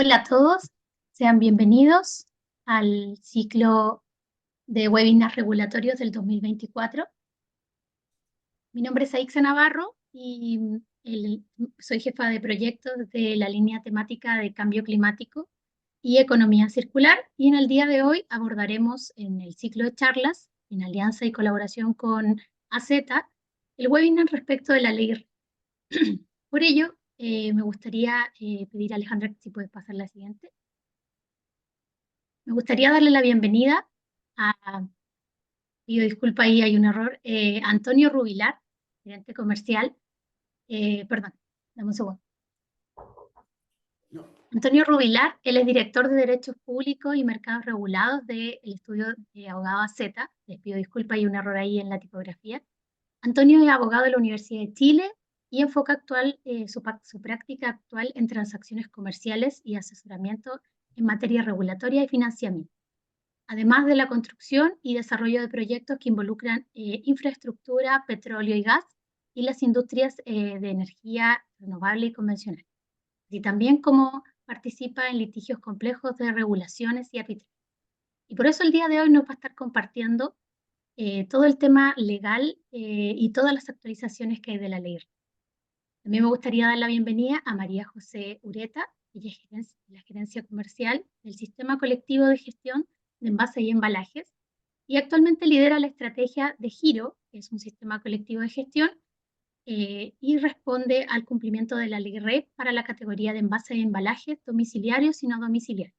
Hola a todos, sean bienvenidos al ciclo de webinars regulatorios del 2024. Mi nombre es Aixa Navarro y soy jefa de proyectos de la línea temática de cambio climático y economía circular. Y en el día de hoy abordaremos en el ciclo de charlas, en alianza y colaboración con AZ, el webinar respecto de la ley RE. Por ello, me gustaría pedir a Alejandra si puedes pasar la siguiente. Me gustaría darle la bienvenida a, pido disculpa, ahí hay un error, Antonio Rubilar, gerente comercial, perdón, dame un segundo. Antonio Rubilar, él es director de Derechos Públicos y Mercados Regulados del estudio de abogado Z. Les pido disculpa, hay un error ahí en la tipografía. Antonio es abogado de la Universidad de Chile y enfoca su práctica actual en transacciones comerciales y asesoramiento en materia regulatoria y financiamiento, además de la construcción y desarrollo de proyectos que involucran infraestructura, petróleo y gas, y las industrias de energía renovable y convencional. Y también como participa en litigios complejos de regulaciones y arbitraje. Y por eso el día de hoy nos va a estar compartiendo todo el tema legal y todas las actualizaciones que hay de la ley. También me gustaría dar la bienvenida a María José Ureta, ella es la gerencia comercial del Sistema Colectivo de Gestión de Envases y Embalajes, y actualmente lidera la estrategia de Giro, que es un sistema colectivo de gestión, y responde al cumplimiento de la ley REP para la categoría de envases y embalajes domiciliarios y no domiciliarios.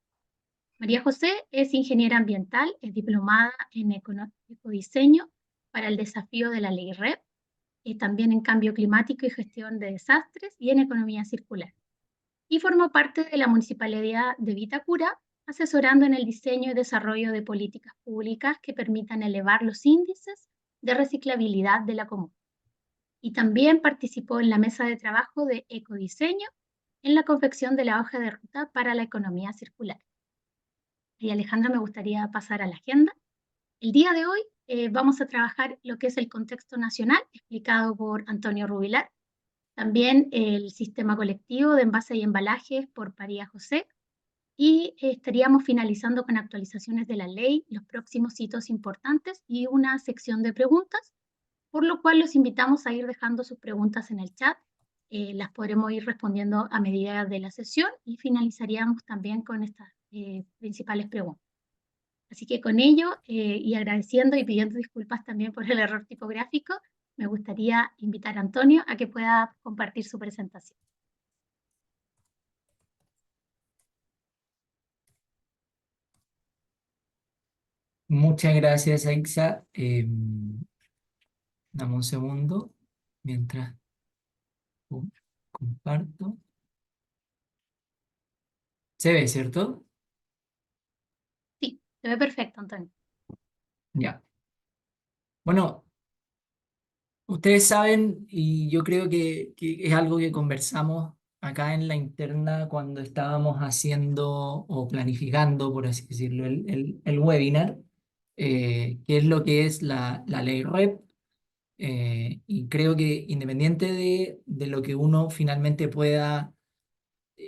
María José es ingeniera ambiental, es diplomada en ecodiseño para el desafío de la ley REP, también en cambio climático y gestión de desastres y en economía circular. Y formó parte de la Municipalidad de Vitacura, asesorando en el diseño y desarrollo de políticas públicas que permitan elevar los índices de reciclabilidad de la comuna. Y también participó en la mesa de trabajo de ecodiseño en la confección de la hoja de ruta para la economía circular. Y Alejandra, me gustaría pasar a la agenda. El día de hoy vamos a trabajar lo que es el contexto nacional, explicado por Antonio Rubilar, también el sistema colectivo de envases y embalajes por María José, y estaríamos finalizando con actualizaciones de la ley, los próximos hitos importantes y una sección de preguntas, por lo cual los invitamos a ir dejando sus preguntas en el chat. Las podremos ir respondiendo a medida de la sesión y finalizaríamos también con estas principales preguntas. Así que con ello, y agradeciendo y pidiendo disculpas también por el error tipográfico, me gustaría invitar a Antonio a que pueda compartir su presentación. Muchas gracias, Aixa. Dame un segundo mientras comparto. ¿Se ve, cierto? Sí, se ve perfecto, Antonio. Ya. Bueno, ustedes saben, y yo creo que es algo que conversamos acá en la interna cuando estábamos haciendo o planificando, por así decirlo, el webinar, qué es lo que es la ley REP. Y creo que independiente de lo que uno finalmente pueda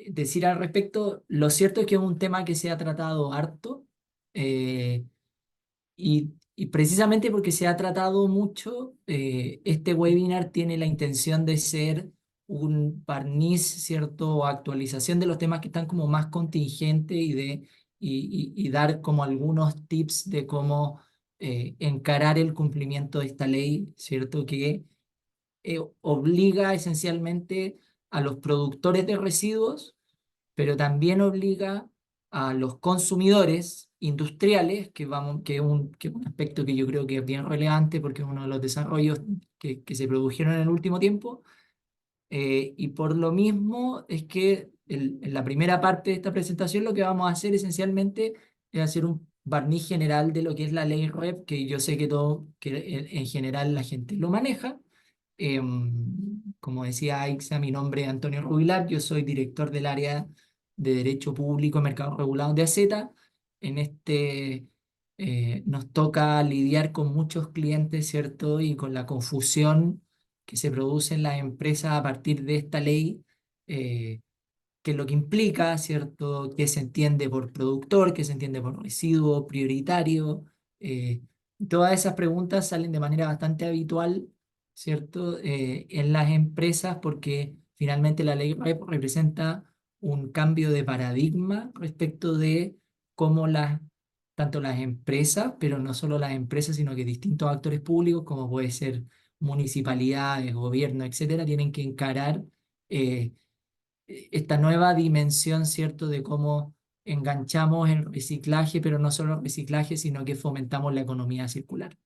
decir al respecto, lo cierto es que es un tema que se ha tratado harto, eh, y precisamente porque se ha tratado mucho, este webinar tiene la intención de ser un barniz, ¿cierto? O actualización de los temas que están como más contingentes y dar como algunos tips de cómo encarar el cumplimiento de esta ley, ¿cierto? Que obliga esencialmente a los productores de residuos, pero también obliga a los consumidores industriales, que es un aspecto que yo creo que es bien relevante porque es uno de los desarrollos que se produjeron en el último tiempo. Y por lo mismo es que en la primera parte de esta presentación lo que vamos a hacer esencialmente es hacer un barniz general de lo que es la ley REP, que yo sé que todo, que en general la gente lo maneja. Como decía Aixa, mi nombre es Antonio Rubilar, yo soy director del área de Derecho Público y Mercados Regulados de AZ. En nos toca lidiar con muchos clientes, ¿cierto? Y con la confusión que se produce en las empresas a partir de esta ley, eh, qué es lo que implica, ¿cierto? ¿Qué se entiende por productor? ¿Qué se entiende por residuo prioritario? Eh, Todas esas preguntas salen de manera bastante habitual, ¿cierto? En las empresas porque finalmente la ley REP representa un cambio de paradigma respecto de cómo tanto las empresas, pero no solo las empresas, sino que distintos actores públicos, como puede ser municipalidades, gobierno, etcétera, tienen que encarar eh, esta nueva dimensión, ¿cierto?, de cómo enganchamos el reciclaje, pero no solo el reciclaje, sino que fomentamos la economía circular.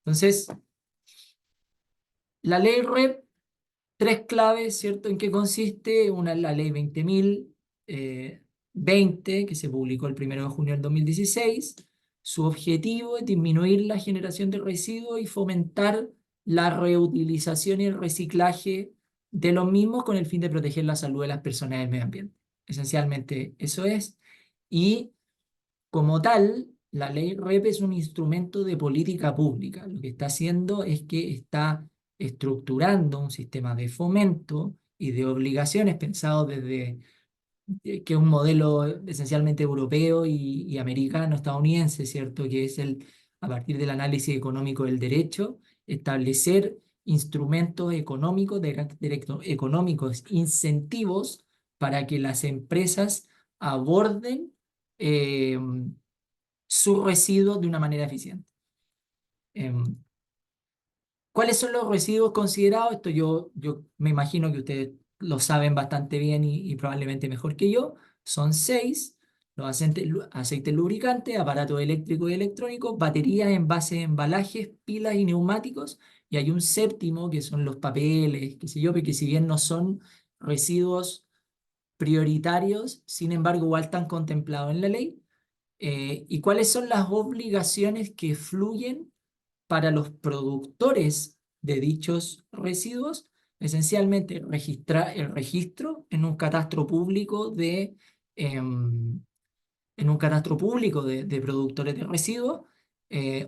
Entonces, la ley REP, tres claves, ¿cierto?, en qué consiste. Una es la ley 20.020, que se publicó el 1 de junio del 2016. Su objetivo es disminuir la generación de residuos y fomentar la reutilización y el reciclaje de los mismos con el fin de proteger la salud de las personas y el medio ambiente. Esencialmente eso es. Y como tal, la ley REP es un instrumento de política pública. Lo que está haciendo es que está estructurando un sistema de fomento y de obligaciones pensado desde que es un modelo esencialmente europeo y americano, estadounidense, ¿cierto? Que es a partir del análisis económico del derecho, establecer instrumentos económicos, de carácter económicos, incentivos para que las empresas aborden eh, sus residuos de una manera eficiente. ¿Cuáles son los residuos considerados? Esto yo me imagino que ustedes lo saben bastante bien y probablemente mejor que yo. Son seis: los aceites lubricantes, aparatos eléctricos y electrónicos, baterías, envases, embalajes, pilas y neumáticos. Y hay un séptimo que son los papeles, qué sé yo, porque si bien no son residuos prioritarios, sin embargo igual están contemplados en la ley. ¿Y cuáles son las obligaciones que fluyen para los productores de dichos residuos? Esencialmente, el registro en un catastro público em, de productores de residuos,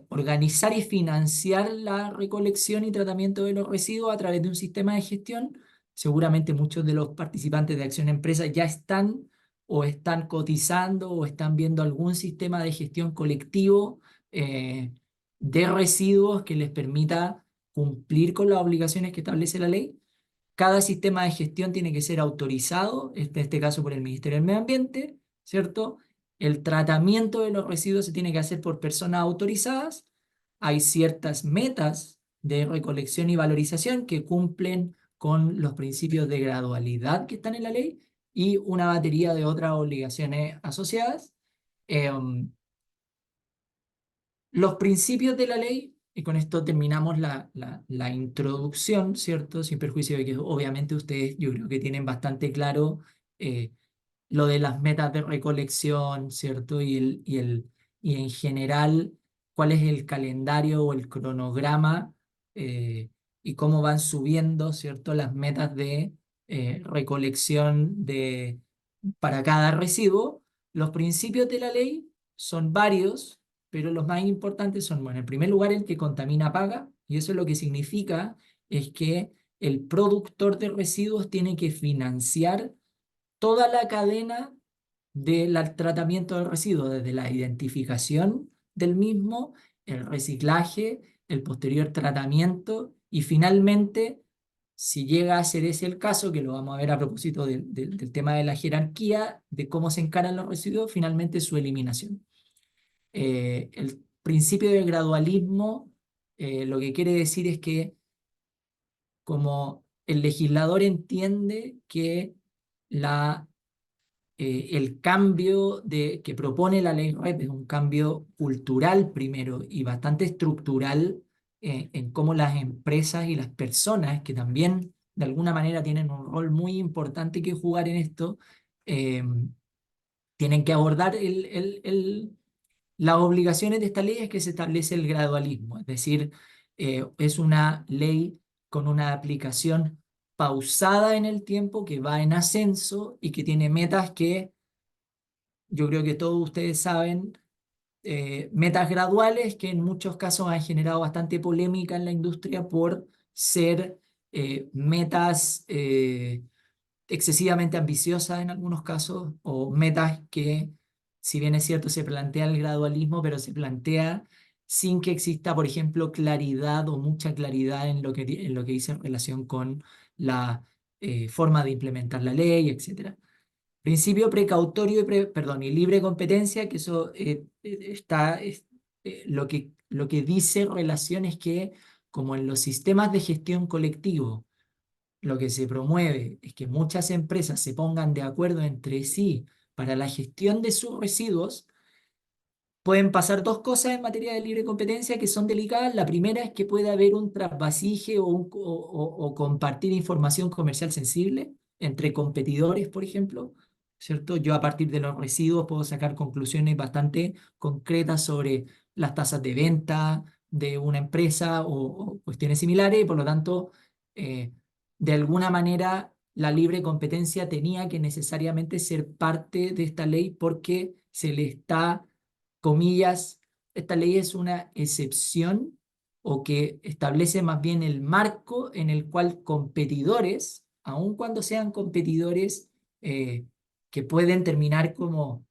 organizar y financiar la recolección y tratamiento de los residuos a través de un sistema de gestión. Seguramente muchos de los participantes de Acción Empresa ya están o están cotizando o están viendo algún sistema de gestión colectivo eh, de residuos que les permita cumplir con las obligaciones que establece la ley. Cada sistema de gestión tiene que ser autorizado, en este caso por el Ministerio del Medio Ambiente, ¿cierto? El tratamiento de los residuos se tiene que hacer por personas autorizadas. Hay ciertas metas de recolección y valorización que cumplen con los principios de gradualidad que están en la ley y una batería de otras obligaciones asociadas. Em, los principios de la ley, y con esto terminamos la introducción, ¿cierto? Sin perjuicio de que obviamente ustedes yo creo que tienen bastante claro eh, lo de las metas de recolección, ¿cierto? Y en general, cuál es el calendario o el cronograma eh, y cómo van subiendo, ¿cierto? Las metas de recolección para cada residuo. Los principios de la ley son varios, pero los más importantes son, bueno, en primer lugar, el que contamina paga, y eso lo que significa es que el productor de residuos tiene que financiar toda la cadena del tratamiento del residuo, desde la identificación del mismo, el reciclaje, el posterior tratamiento y finalmente, si llega a ser ese el caso, que lo vamos a ver a propósito del tema de la jerarquía, de cómo se encaran los residuos, finalmente su eliminación. El principio del gradualismo lo que quiere decir es que como el legislador entiende que el cambio que propone la ley REP es un cambio cultural primero y bastante estructural en cómo las empresas y las personas, que también de alguna manera tienen un rol muy importante que jugar en esto, eh, tienen que abordar las obligaciones de esta ley. Es que se establece el gradualismo, es decir, es una ley con una aplicación pausada en el tiempo, que va en ascenso y que tiene metas que yo creo que todos ustedes saben, metas graduales que en muchos casos han generado bastante polémica en la industria por ser metas excesivamente ambiciosas en algunos casos, o metas que, si bien es cierto, se plantea el gradualismo, pero se plantea sin que exista, por ejemplo, claridad o mucha claridad en lo que dice en relación con la forma de implementar la ley, etcétera. Principio precautorio y libre competencia, que eso lo que dice relación es que, como en los sistemas de gestión colectivo, lo que se promueve es que muchas empresas se pongan de acuerdo entre sí para la gestión de sus residuos. Pueden pasar dos cosas en materia de libre competencia que son delicadas. La primera es que puede haber un trasvasije o compartir información comercial sensible entre competidores, por ejemplo, ¿cierto? Yo, a partir de los residuos, puedo sacar conclusiones bastante concretas sobre las tasas de venta de una empresa o cuestiones similares, y por lo tanto, de alguna manera, la libre competencia tenía que necesariamente ser parte de esta ley, porque se le está, comillas, esta ley es una excepción, o que establece más bien el marco en el cual competidores, aun cuando sean competidores que pueden terminar como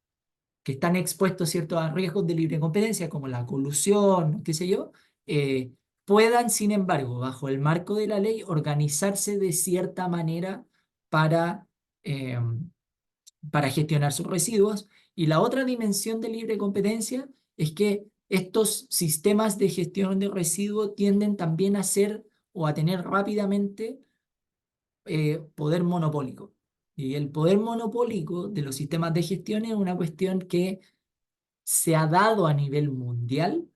que están expuestos, ¿cierto?, a riesgos de libre competencia, como la colusión, qué sé yo, puedan, sin embargo, bajo el marco de la ley, organizarse de cierta manera para, eh, para gestionar sus residuos. Y la otra dimensión de libre competencia es que estos sistemas de gestión de residuos tienden también a ser o a tener rápidamente poder monopólico. Y el poder monopólico de los sistemas de gestión es una cuestión que se ha dado a nivel mundial,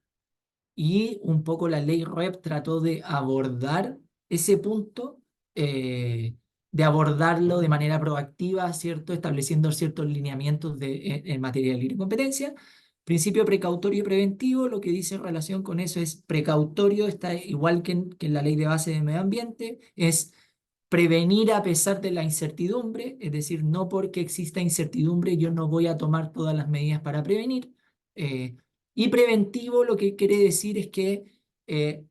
y un poco la ley REP trató de abordar ese punto, de abordarlo de manera proactiva, ¿cierto? Estableciendo ciertos lineamientos en materia de libre competencia. Principio precautorio y preventivo, lo que dice en relación con eso es: precautorio, está igual que en la ley de base de medio ambiente, es prevenir a pesar de la incertidumbre, es decir, no porque exista incertidumbre yo no voy a tomar todas las medidas para prevenir. Eh, y preventivo, lo que quiere decir es que eh,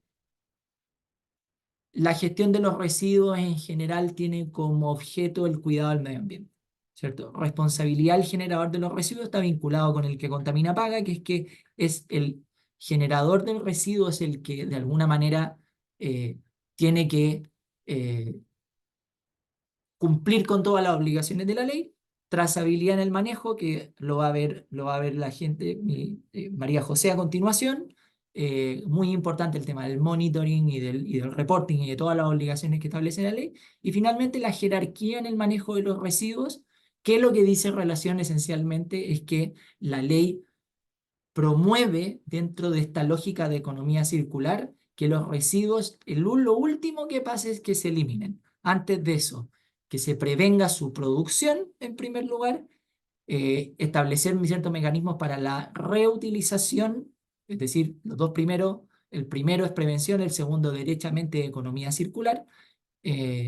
la gestión de los residuos en general tiene como objeto el cuidado del medio ambiente, ¿cierto? Responsabilidad del generador de los residuos está vinculado con el que contamina paga, que es el generador del residuo, es el que de alguna manera tiene que cumplir con todas las obligaciones de la ley. Trazabilidad en el manejo, que lo va a ver la gente, María José, a continuación. Muy importante el tema del monitoring y del reporting y de todas las obligaciones que establece la ley. Y finalmente, la jerarquía en el manejo de los residuos, que lo que dice en relación esencialmente es que la ley promueve, dentro de esta lógica de economía circular, que los residuos, lo último que pase es que se eliminen. Antes de eso, que se prevenga su producción, en primer lugar, establecer ciertos mecanismos para la reutilización, es decir, los dos primeros: el primero es prevención, el segundo derechamente economía circular,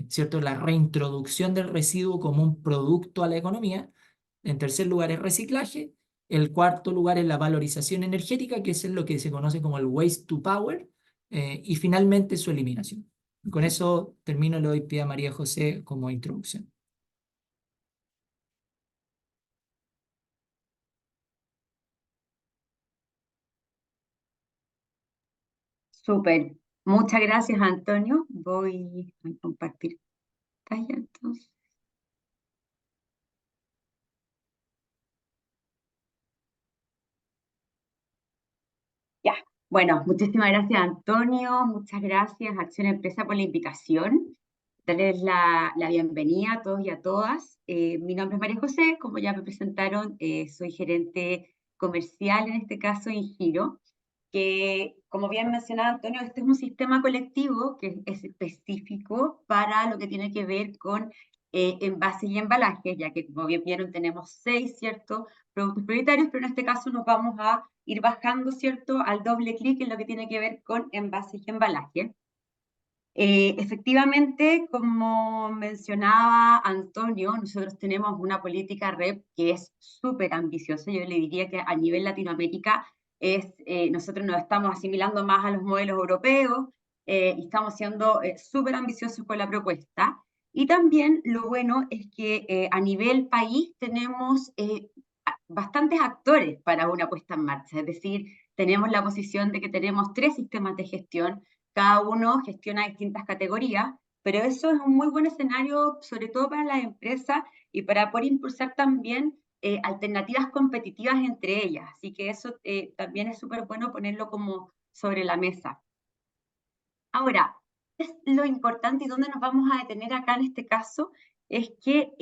¿cierto? La reintroducción del residuo como un producto a la economía. En tercer lugar es reciclaje. El cuarto lugar es la valorización energética, que es lo que se conoce como el waste to power. Y finalmente su eliminación. Con eso termino, le doy pie a María José como introducción. Súper. Muchas gracias, Antonio. Voy a compartir pantalla entonces. Ya. Bueno, muchísimas gracias, Antonio. Muchas gracias, Acción Empresa, por la invitación. Darles la bienvenida a todos y a todas. Mi nombre es María José, como ya me presentaron, soy gerente comercial, en este caso en Giro, que, como bien mencionaba Antonio, este es un sistema colectivo que es específico para lo que tiene que ver con envases y embalajes, ya que, como bien vieron, tenemos 6, ¿cierto?, productos prioritarios, pero en este caso nos vamos a ir bajando, ¿cierto?, al doble clic en lo que tiene que ver con envases y embalajes. Efectivamente, como mencionaba Antonio, nosotros tenemos una política REP que es súper ambiciosa. Yo le diría que a nivel Latinoamérica nosotros nos estamos asimilando más a los modelos europeos y estamos siendo súper ambiciosos con la propuesta. Y también lo bueno es que a nivel país tenemos bastantes actores para una puesta en marcha, es decir, tenemos la posición de que tenemos 3 sistemas de gestión, cada uno gestiona distintas categorías, pero eso es un muy buen escenario, sobre todo para las empresas y para poder impulsar también alternativas competitivas entre ellas. Así que eso también es súper bueno ponerlo como sobre la mesa. Ahora, es lo importante y donde nos vamos a detener acá en este caso es que,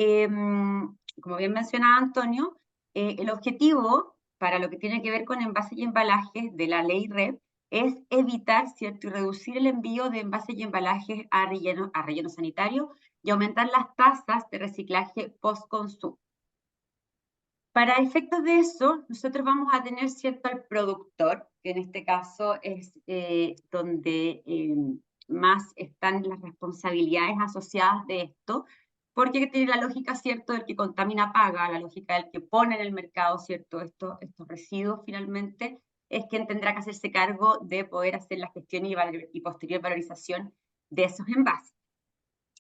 como bien mencionaba Antonio, el objetivo para lo que tiene que ver con envases y embalajes de la ley REP es evitar, ¿cierto?, y reducir el envío de envases y embalajes a relleno sanitario y aumentar las tasas de reciclaje post-consumo. Para efectos de eso, nosotros vamos a tener, ¿cierto?, al productor, que en este caso es donde más están las responsabilidades asociadas de esto, porque tiene la lógica, ¿cierto?, del que contamina paga, la lógica del que pone en el mercado, ¿cierto?, estos residuos finalmente, es quien tendrá que hacerse cargo de poder hacer la gestión y posterior valorización de esos envases.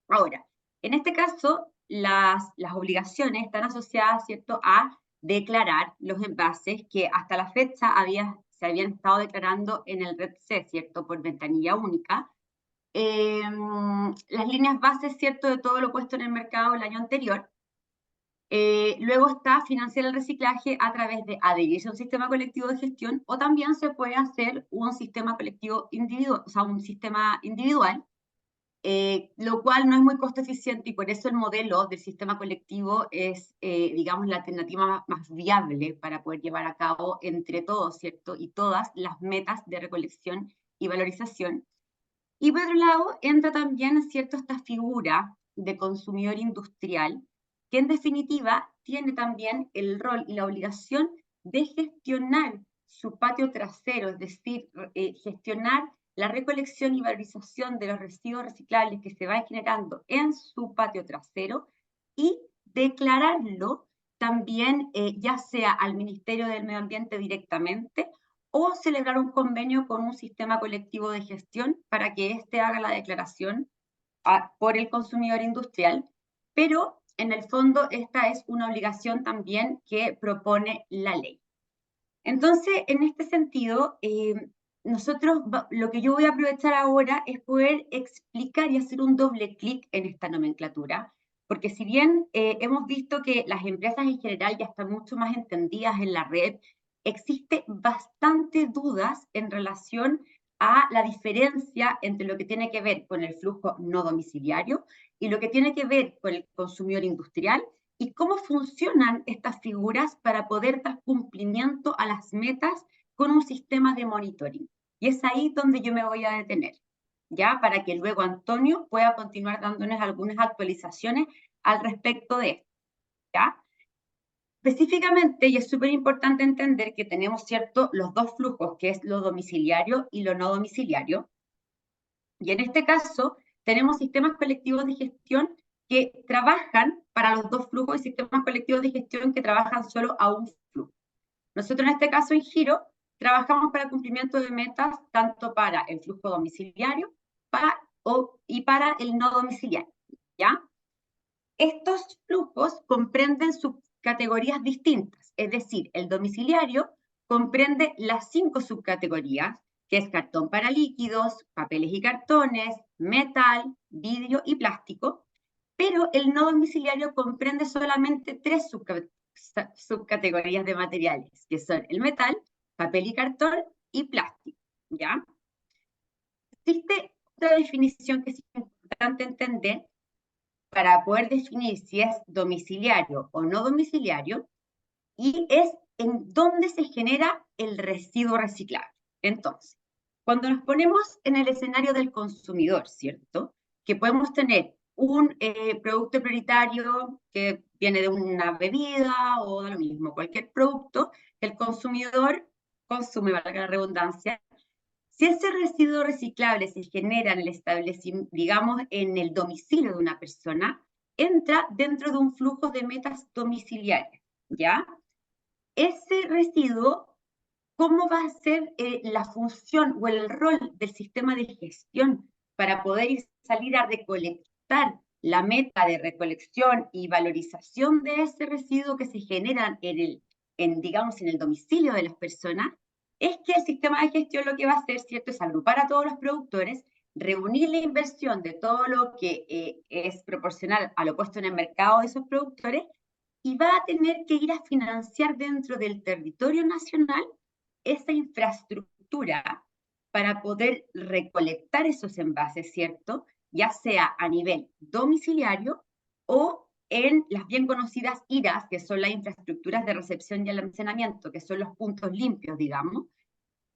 Ahora, en este caso, las obligaciones están asociadas, ¿cierto?, a declarar los envases que hasta la fecha se habían estado declarando en el REP-C, ¿cierto?, por ventanilla única. Las líneas bases, ¿cierto?, de todo lo puesto en el mercado el año anterior. Luego está financiar el reciclaje a través de adherirse a un sistema colectivo de gestión, o también se puede hacer un sistema colectivo individual, o sea, un sistema individual, lo cual no es muy costo eficiente, y por eso el modelo del sistema colectivo es, digamos, la alternativa más viable para poder llevar a cabo entre todos, ¿cierto?, y todas las metas de recolección y valorización. Y por otro lado, entra también, ¿cierto?, esta figura de consumidor industrial, que en definitiva tiene también el rol y la obligación de gestionar su patio trasero, es decir, gestionar la recolección y valorización de los residuos reciclables que se van generando en su patio trasero y declararlo también, ya sea al Ministerio del Medio Ambiente directamente, o celebrar un convenio con un sistema colectivo de gestión para que éste haga la declaración por el consumidor industrial, pero en el fondo esta es una obligación también que propone la ley. Entonces, en este sentido, nosotros lo que yo voy a aprovechar ahora es poder explicar y hacer un doble clic en esta nomenclatura, porque si bien hemos visto que las empresas en general ya están mucho más entendidas en la red, existe bastante dudas en relación a la diferencia entre lo que tiene que ver con el flujo no domiciliario y lo que tiene que ver con el consumidor industrial, y cómo funcionan estas figuras para poder dar cumplimiento a las metas con un sistema de monitoring. Y es ahí donde yo me voy a detener, ¿ya? Para que luego Antonio pueda continuar dándonos algunas actualizaciones al respecto de esto, ¿ya? Específicamente, y es súper importante entender que tenemos, ¿cierto?, los dos flujos, que es lo domiciliario y lo no domiciliario. Y en este caso, tenemos sistemas colectivos de gestión que trabajan para los dos flujos y sistemas colectivos de gestión que trabajan solo a un flujo. Nosotros en este caso en Giro trabajamos para el cumplimiento de metas tanto para el flujo domiciliario y para el no domiciliario, ¿ya? Estos flujos comprenden subcategorías distintas, es decir, el domiciliario comprende las 5 subcategorías, que es cartón para líquidos, papeles y cartones, metal, vidrio y plástico, pero el no domiciliario comprende solamente 3 subcategorías de materiales, que son el metal, papel y cartón y plástico, ¿ya? Existe otra definición que es importante entender para poder definir si es domiciliario o no domiciliario, y es en dónde se genera el residuo reciclable. Entonces, cuando nos ponemos en el escenario del consumidor, ¿cierto?, que podemos tener un producto prioritario que viene de una bebida o de lo mismo, cualquier producto que el consumidor consume, valga la redundancia. Si ese residuo reciclable se genera en el establecimiento, digamos, en el domicilio de una persona, entra dentro de un flujo de metas domiciliarias, ¿ya? Ese residuo, ¿cómo va a ser la función o el rol del sistema de gestión para poder salir a recolectar la meta de recolección y valorización de ese residuo que se generan digamos, en el domicilio de las personas, es que el sistema de gestión lo que va a hacer, ¿cierto?, es agrupar a todos los productores, reunir la inversión de todo lo que es proporcional a lo puesto en el mercado de esos productores, y va a tener que ir a financiar dentro del territorio nacional esa infraestructura para poder recolectar esos envases, ¿cierto?, ya sea a nivel domiciliario o en las bien conocidas IRAs, que son las infraestructuras de recepción y almacenamiento, que son los puntos limpios, digamos,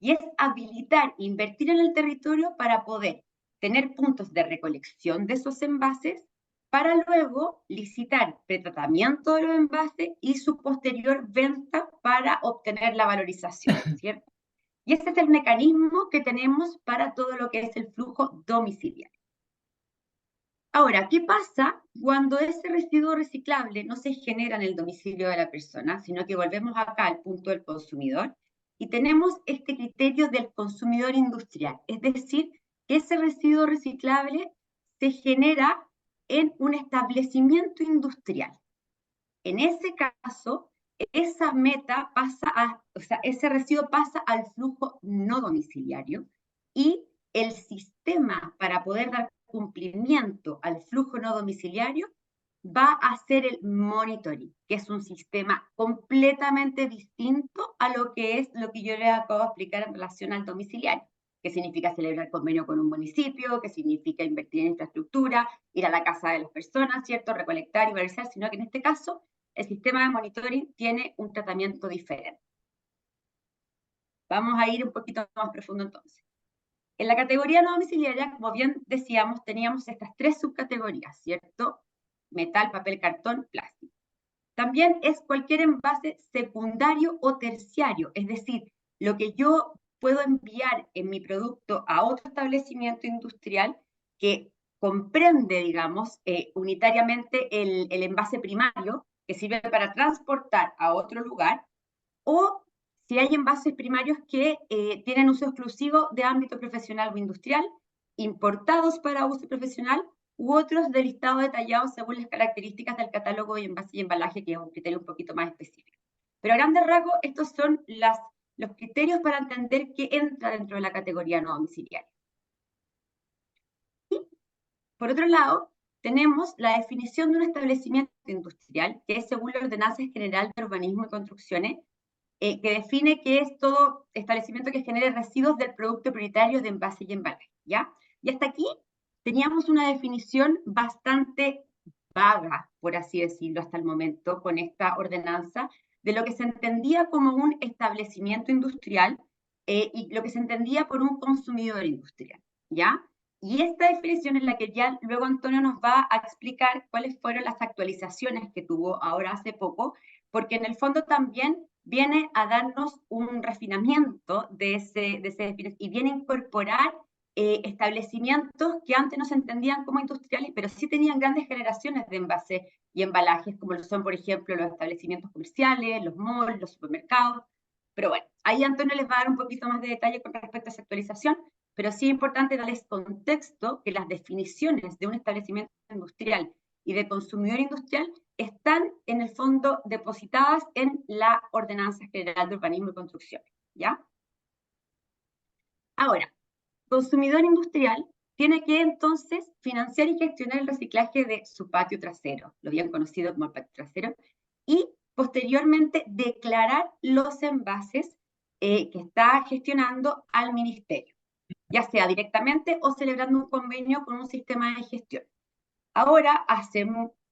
y es habilitar, invertir en el territorio para poder tener puntos de recolección de esos envases, para luego licitar pretratamiento de los envases y su posterior venta para obtener la valorización, ¿cierto? Y ese es el mecanismo que tenemos para todo lo que es el flujo domiciliario. Ahora, ¿qué pasa cuando ese residuo reciclable no se genera en el domicilio de la persona, sino que volvemos acá al punto del consumidor y tenemos este criterio del consumidor industrial? Es decir, que ese residuo reciclable se genera en un establecimiento industrial. En ese caso, esa meta pasa ese residuo pasa al flujo no domiciliario, y el sistema para poder dar cumplimiento al flujo no domiciliario va a ser el monitoring, que es un sistema completamente distinto a lo que yo les acabo de explicar en relación al domiciliario, que significa celebrar convenio con un municipio, que significa invertir en infraestructura, ir a la casa de las personas, ¿cierto?, recolectar y valorizar, sino que en este caso el sistema de monitoring tiene un tratamiento diferente. Vamos a ir un poquito más profundo entonces. En la categoría no domiciliaria, como bien decíamos, teníamos estas tres subcategorías, ¿cierto? Metal, papel, cartón, plástico. También es cualquier envase secundario o terciario, es decir, lo que yo puedo enviar en mi producto a otro establecimiento industrial que comprende, digamos, unitariamente el envase primario, que sirve para transportar a otro lugar, o si hay envases primarios que tienen uso exclusivo de ámbito profesional o industrial, importados para uso profesional, u otros de listado detallado según las características del catálogo de envase y embalaje, que es un criterio un poquito más específico. Pero a grandes rasgos, estos son los criterios para entender qué entra dentro de la categoría no domiciliaria. Y, por otro lado, tenemos la definición de un establecimiento industrial, que es según la Ordenanza General de Urbanismo y Construcciones, que define que es todo establecimiento que genere residuos del producto prioritario de envase y embalaje, ¿ya? Y hasta aquí teníamos una definición bastante vaga, por así decirlo, hasta el momento, con esta ordenanza, de lo que se entendía como un establecimiento industrial y lo que se entendía por un consumidor industrial, ¿ya? Y esta definición es la que ya luego Antonio nos va a explicar cuáles fueron las actualizaciones que tuvo ahora hace poco, porque en el fondo también viene a darnos un refinamiento de ese y viene a incorporar establecimientos que antes no se entendían como industriales, pero sí tenían grandes generaciones de envases y embalajes, como lo son, por ejemplo, los establecimientos comerciales, los malls, los supermercados. Pero bueno, ahí Antonio les va a dar un poquito más de detalle con respecto a esa actualización, pero sí es importante darles contexto que las definiciones de un establecimiento industrial y de consumidor industrial están en el fondo depositadas en la Ordenanza General de Urbanismo y Construcción, ¿ya? Ahora, consumidor industrial tiene que entonces financiar y gestionar el reciclaje de su patio trasero, lo bien conocido como el patio trasero, y posteriormente declarar los envases que está gestionando al ministerio, ya sea directamente o celebrando un convenio con un sistema de gestión. Ahora, hace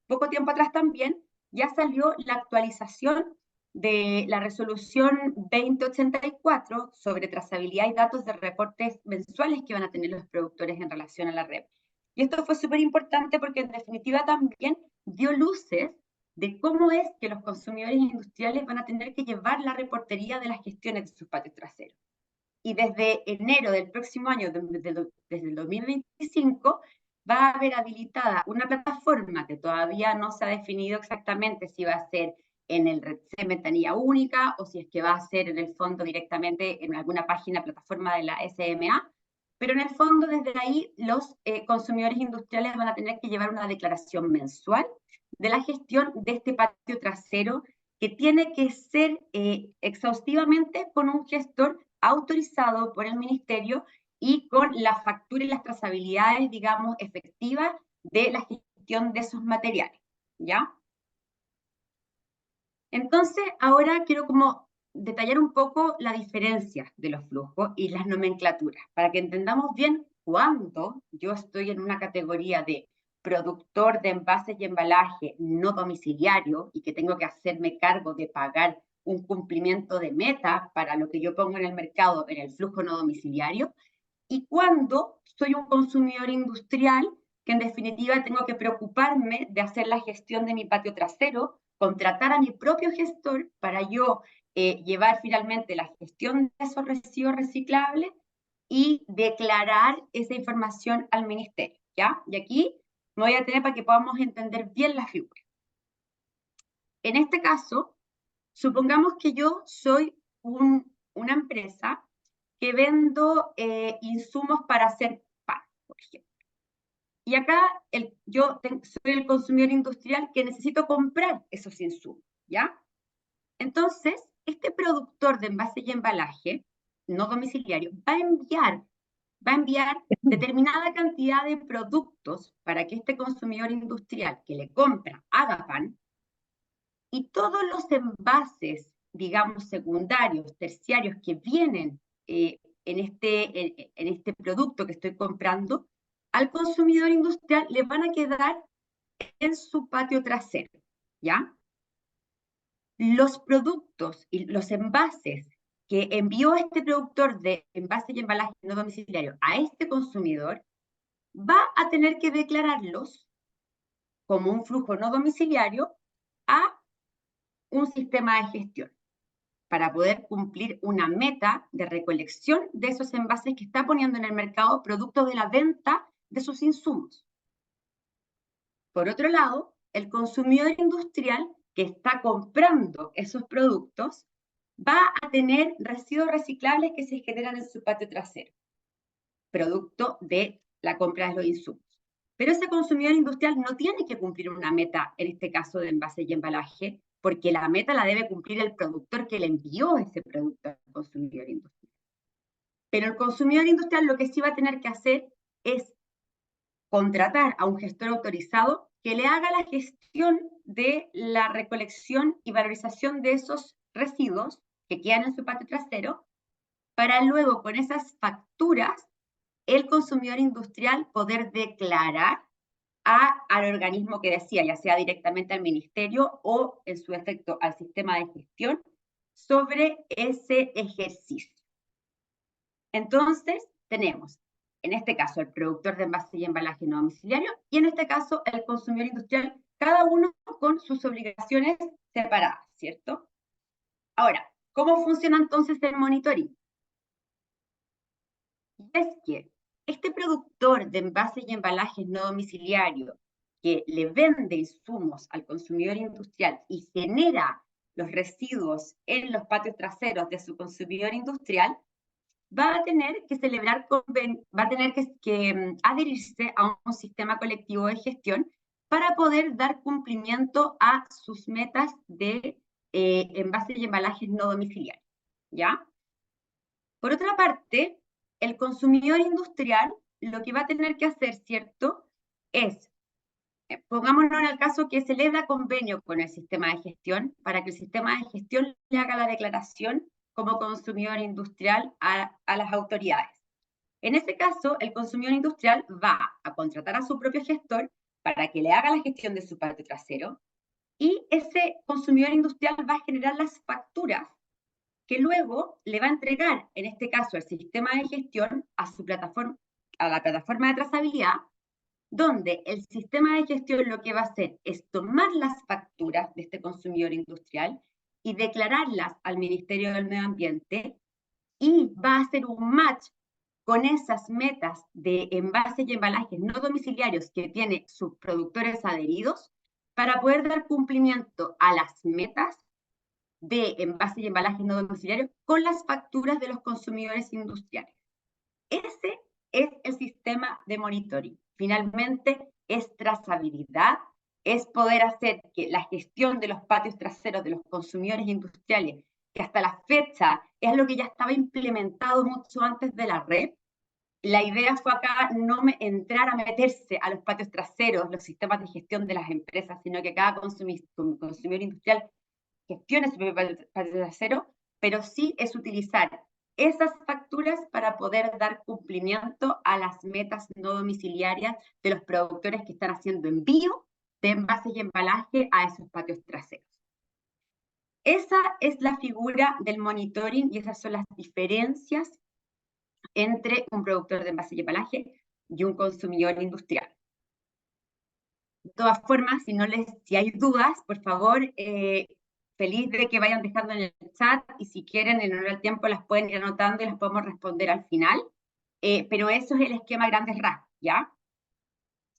poco tiempo atrás también, ya salió la actualización de la resolución 2084 sobre trazabilidad y datos de reportes mensuales que van a tener los productores en relación a la red. Y esto fue súper importante porque en definitiva también dio luces de cómo es que los consumidores industriales van a tener que llevar la reportería de las gestiones de sus patios traseros. Y desde enero del próximo año, desde el 2025, va a haber habilitada una plataforma que todavía no se ha definido exactamente si va a ser en el REDSEM ventanilla única o si es que va a ser en el fondo directamente en alguna página, plataforma de la SMA, pero en el fondo desde ahí los consumidores industriales van a tener que llevar una declaración mensual de la gestión de este patio trasero que tiene que ser exhaustivamente con un gestor autorizado por el ministerio y con la factura y las trazabilidades, digamos, efectivas de la gestión de esos materiales, ¿ya? Entonces, ahora quiero como detallar un poco la diferencia de los flujos y las nomenclaturas, para que entendamos bien cuándo yo estoy en una categoría de productor de envases y embalaje no domiciliario y que tengo que hacerme cargo de pagar un cumplimiento de meta para lo que yo pongo en el mercado en el flujo no domiciliario, y cuándo soy un consumidor industrial que en definitiva tengo que preocuparme de hacer la gestión de mi patio trasero, contratar a mi propio gestor para yo llevar finalmente la gestión de esos residuos reciclables y declarar esa información al ministerio, ¿ya? Y aquí me voy a tener para que podamos entender bien la figura. En este caso, supongamos que yo soy una empresa que vendo insumos para hacer pan, por ejemplo. Y acá soy el consumidor industrial que necesito comprar esos insumos, ¿ya? Entonces, este productor de envase y embalaje no domiciliario va a enviar determinada cantidad de productos para que este consumidor industrial que le compra haga pan, y todos los envases, digamos, secundarios, terciarios que vienen en este producto que estoy comprando, al consumidor industrial le van a quedar en su patio trasero, ¿ya? Los productos y los envases que envió este productor de envase y embalaje no domiciliario a este consumidor, va a tener que declararlos como un flujo no domiciliario a un sistema de gestión para poder cumplir una meta de recolección de esos envases que está poniendo en el mercado producto de la venta de sus insumos. Por otro lado, el consumidor industrial que está comprando esos productos va a tener residuos reciclables que se generan en su patio trasero, producto de la compra de los insumos. Pero ese consumidor industrial no tiene que cumplir una meta, en este caso de envase y embalaje, porque la meta la debe cumplir el productor que le envió ese producto al consumidor industrial. Pero el consumidor industrial lo que sí va a tener que hacer es contratar a un gestor autorizado que le haga la gestión de la recolección y valorización de esos residuos que quedan en su patio trasero, para luego con esas facturas el consumidor industrial poder declarar al organismo que decía, ya sea directamente al ministerio o en su efecto al sistema de gestión, sobre ese ejercicio. Entonces, tenemos en este caso el productor de envase y embalaje no domiciliario y en este caso el consumidor industrial, cada uno con sus obligaciones separadas, ¿cierto? Ahora, ¿cómo funciona entonces el monitoring? Es que este productor de envases y embalajes no domiciliario que le vende insumos al consumidor industrial y genera los residuos en los patios traseros de su consumidor industrial, va a tener que va a tener que adherirse a un sistema colectivo de gestión para poder dar cumplimiento a sus metas de envases y embalajes no domiciliarios, ¿ya? Por otra parte, el consumidor industrial lo que va a tener que hacer, ¿cierto?, es, pongámonos en el caso que celebra convenio con el sistema de gestión, para que el sistema de gestión le haga la declaración como consumidor industrial a las autoridades. En ese caso, el consumidor industrial va a contratar a su propio gestor para que le haga la gestión de su patio trasero, y ese consumidor industrial va a generar las facturas que luego le va a entregar, en este caso, el sistema de gestión a la plataforma de trazabilidad, donde el sistema de gestión lo que va a hacer es tomar las facturas de este consumidor industrial y declararlas al Ministerio del Medio Ambiente, y va a hacer un match con esas metas de envases y embalajes no domiciliarios que tiene sus productores adheridos, para poder dar cumplimiento a las metas de envases y embalajes no domiciliarios con las facturas de los consumidores industriales. Ese es el sistema de monitoring. Finalmente, es trazabilidad, es poder hacer que la gestión de los patios traseros de los consumidores industriales, que hasta la fecha es lo que ya estaba implementado mucho antes de la red. La idea fue acá no entrar a meterse a los patios traseros, los sistemas de gestión de las empresas, sino que cada consumidor industrial gestione su propio patio trasero, pero sí es utilizar esas facturas para poder dar cumplimiento a las metas no domiciliarias de los productores que están haciendo envío de envases y embalaje a esos patios traseros. Esa es la figura del monitoring y esas son las diferencias entre un productor de envase y embalaje y un consumidor industrial. De todas formas, si hay dudas, por favor, feliz de que vayan dejando en el chat y si quieren en honor al tiempo las pueden ir anotando y las podemos responder al final. Pero eso es el esquema a grandes rasgos, ¿ya?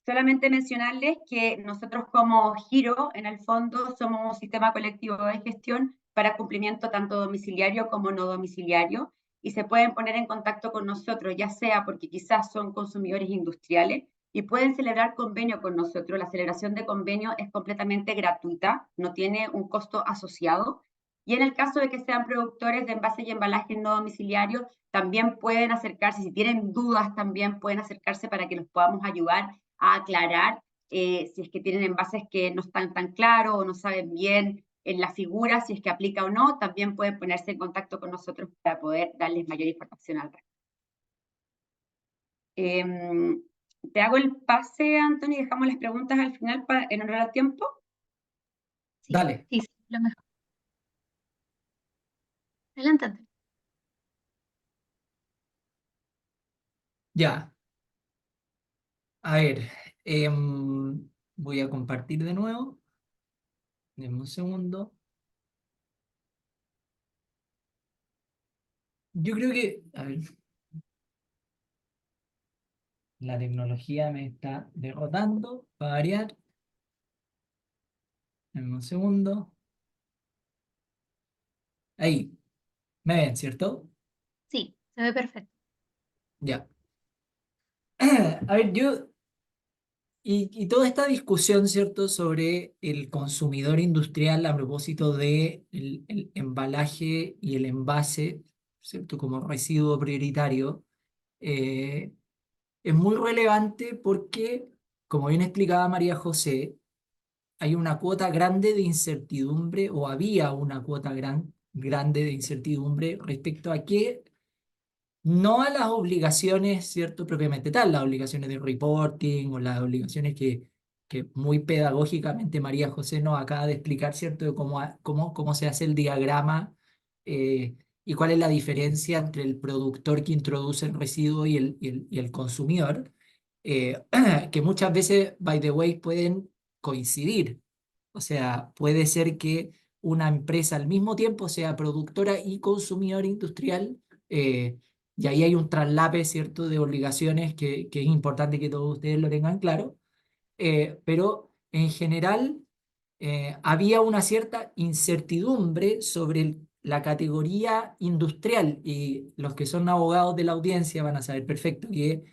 Solamente mencionarles que nosotros como Giro, en el fondo, somos un sistema colectivo de gestión para cumplimiento tanto domiciliario como no domiciliario y se pueden poner en contacto con nosotros, ya sea porque quizás son consumidores industriales y pueden celebrar convenio con nosotros. La celebración de convenio es completamente gratuita, no tiene un costo asociado. Y en el caso de que sean productores de envases y embalajes no domiciliarios, también pueden acercarse, si tienen dudas, también pueden acercarse para que los podamos ayudar a aclarar si es que tienen envases que no están tan claros o no saben bien en la figura, si es que aplica o no, también pueden ponerse en contacto con nosotros para poder darles mayor información al respecto. Te hago el pase, Anthony, y dejamos las preguntas al final en honor al tiempo. Sí, Dale. sí, lo mejor. Adelante, Antonio. Ya. A ver, voy a compartir de nuevo. Denme un segundo. Yo creo que, a ver, la tecnología me está derrotando, para variar. Denme un segundo. Ahí, me ven, ¿cierto? Sí, se ve perfecto. Ya. A ver, y toda esta discusión, ¿cierto?, sobre el consumidor industrial a propósito de el embalaje y el envase, ¿cierto?, como residuo prioritario, eh, es muy relevante porque, como bien explicaba María José, hay una cuota grande de incertidumbre, o había una cuota grande de incertidumbre respecto a qué, no a las obligaciones, ¿cierto?, propiamente tal, las obligaciones de reporting o las obligaciones que muy pedagógicamente María José nos acaba de explicar, ¿cierto?, de cómo se hace el diagrama y cuál es la diferencia entre el productor que introduce el residuo y el consumidor, que muchas veces, by the way, pueden coincidir. O sea, puede ser que una empresa al mismo tiempo sea productora y consumidor industrial. Y ahí hay un traslape, ¿cierto?, de obligaciones que es importante que todos ustedes lo tengan claro. Pero en general había una cierta incertidumbre sobre la categoría industrial, y los que son abogados de la audiencia van a saber perfecto que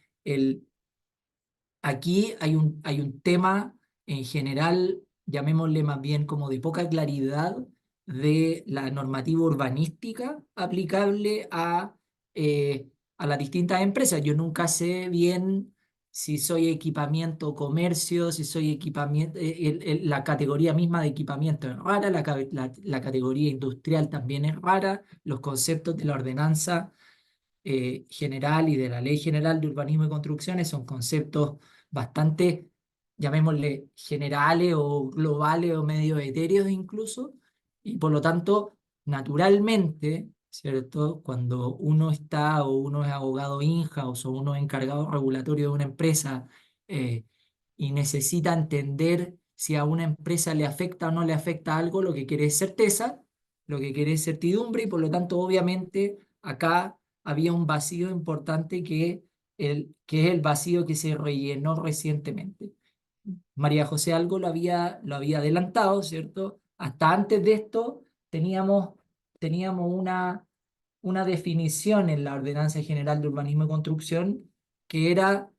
aquí hay un tema en general, llamémosle más bien como de poca claridad de la normativa urbanística aplicable a las distintas empresas. Yo nunca sé bien si soy equipamiento o comercio, si soy equipamiento, la categoría misma de equipamiento es rara, la categoría industrial también es rara, los conceptos de la ordenanza general y de la Ley General de Urbanismo y Construcciones son conceptos bastante, llamémosle, generales o globales o medio etéreos incluso, y por lo tanto, naturalmente, ¿cierto? Cuando uno está o uno es abogado in-house o uno es encargado regulatorio de una empresa y necesita entender si a una empresa le afecta o no le afecta algo, lo que quiere es certeza, lo que quiere es certidumbre, y por lo tanto, obviamente, acá había un vacío importante que es el vacío que se rellenó recientemente. María José algo lo había adelantado, ¿cierto? Hasta antes de esto teníamos una definición en la Ordenanza General de Urbanismo y Construcción que era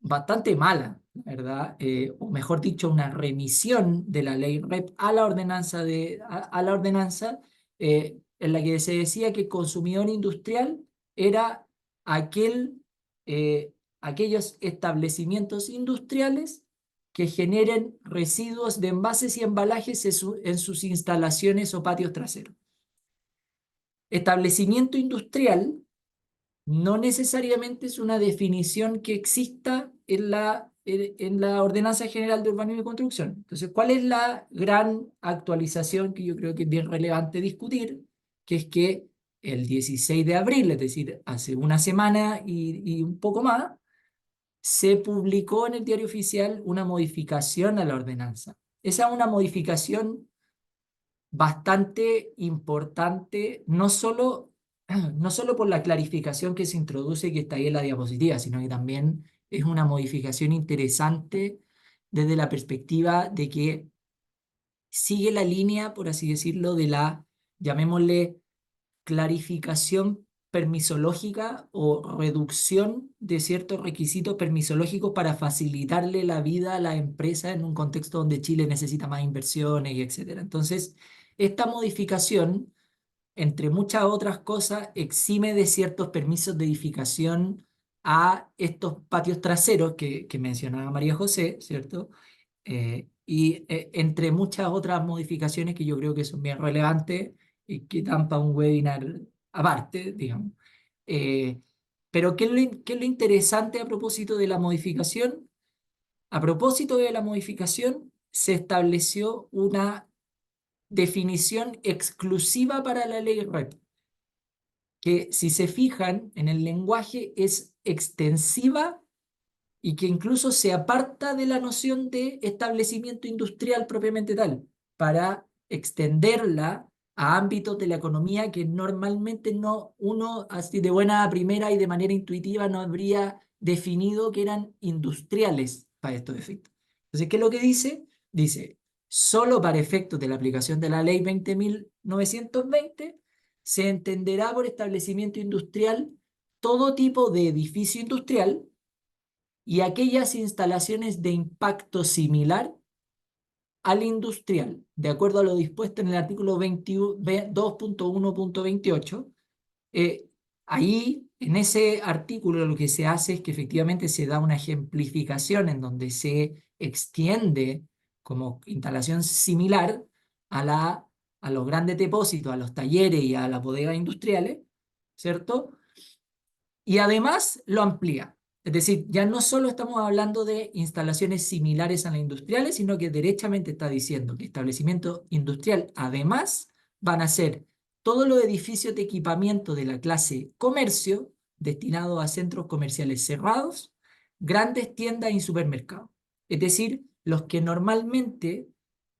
bastante mala, ¿verdad? O mejor dicho, una remisión de la ley REP a la ordenanza, a la ordenanza en la que se decía que consumidor industrial era aquel, aquellos establecimientos industriales que generen residuos de envases y embalajes en sus instalaciones o patios traseros. Establecimiento industrial no necesariamente es una definición que exista en la Ordenanza General de Urbanismo y Construcción. Entonces, ¿cuál es la gran actualización que yo creo que es bien relevante discutir? Que es que el 16 de abril, es decir, hace una semana y un poco más, se publicó en el Diario Oficial una modificación a la ordenanza. Esa es una modificación bastante importante, no solo por la clarificación que se introduce que está ahí en la diapositiva, sino que también es una modificación interesante desde la perspectiva de que sigue la línea, por así decirlo, de la, llamémosle, clarificación permisológica o reducción de ciertos requisitos permisológicos para facilitarle la vida a la empresa en un contexto donde Chile necesita más inversiones y etcétera. Entonces, esta modificación, entre muchas otras cosas, exime de ciertos permisos de edificación a estos patios traseros que mencionaba María José, ¿cierto? Entre muchas otras modificaciones que yo creo que son bien relevantes y que dan para un webinar aparte, digamos. Pero qué es lo interesante a propósito de la modificación? A propósito de la modificación, se estableció una definición exclusiva para la ley REP, que si se fijan en el lenguaje es extensiva y que incluso se aparta de la noción de establecimiento industrial propiamente tal, para extenderla a ámbitos de la economía que normalmente no uno así de buena primera y de manera intuitiva no habría definido que eran industriales para estos efectos. Entonces, ¿qué es lo que dice? Dice, solo para efectos de la aplicación de la ley 20.920 se entenderá por establecimiento industrial todo tipo de edificio industrial y aquellas instalaciones de impacto similar al industrial, de acuerdo a lo dispuesto en el artículo 2.1.28. Ahí, en ese artículo, lo que se hace es que efectivamente se da una ejemplificación en donde se extiende como instalación similar a los grandes depósitos, a los talleres y a las bodegas industriales, ¿cierto? Y además lo amplía. Es decir, ya no solo estamos hablando de instalaciones similares a las industriales, sino que derechamente está diciendo que establecimiento industrial además van a ser todos los edificios de equipamiento de la clase comercio destinados a centros comerciales cerrados, grandes tiendas y supermercados. Es decir, los que normalmente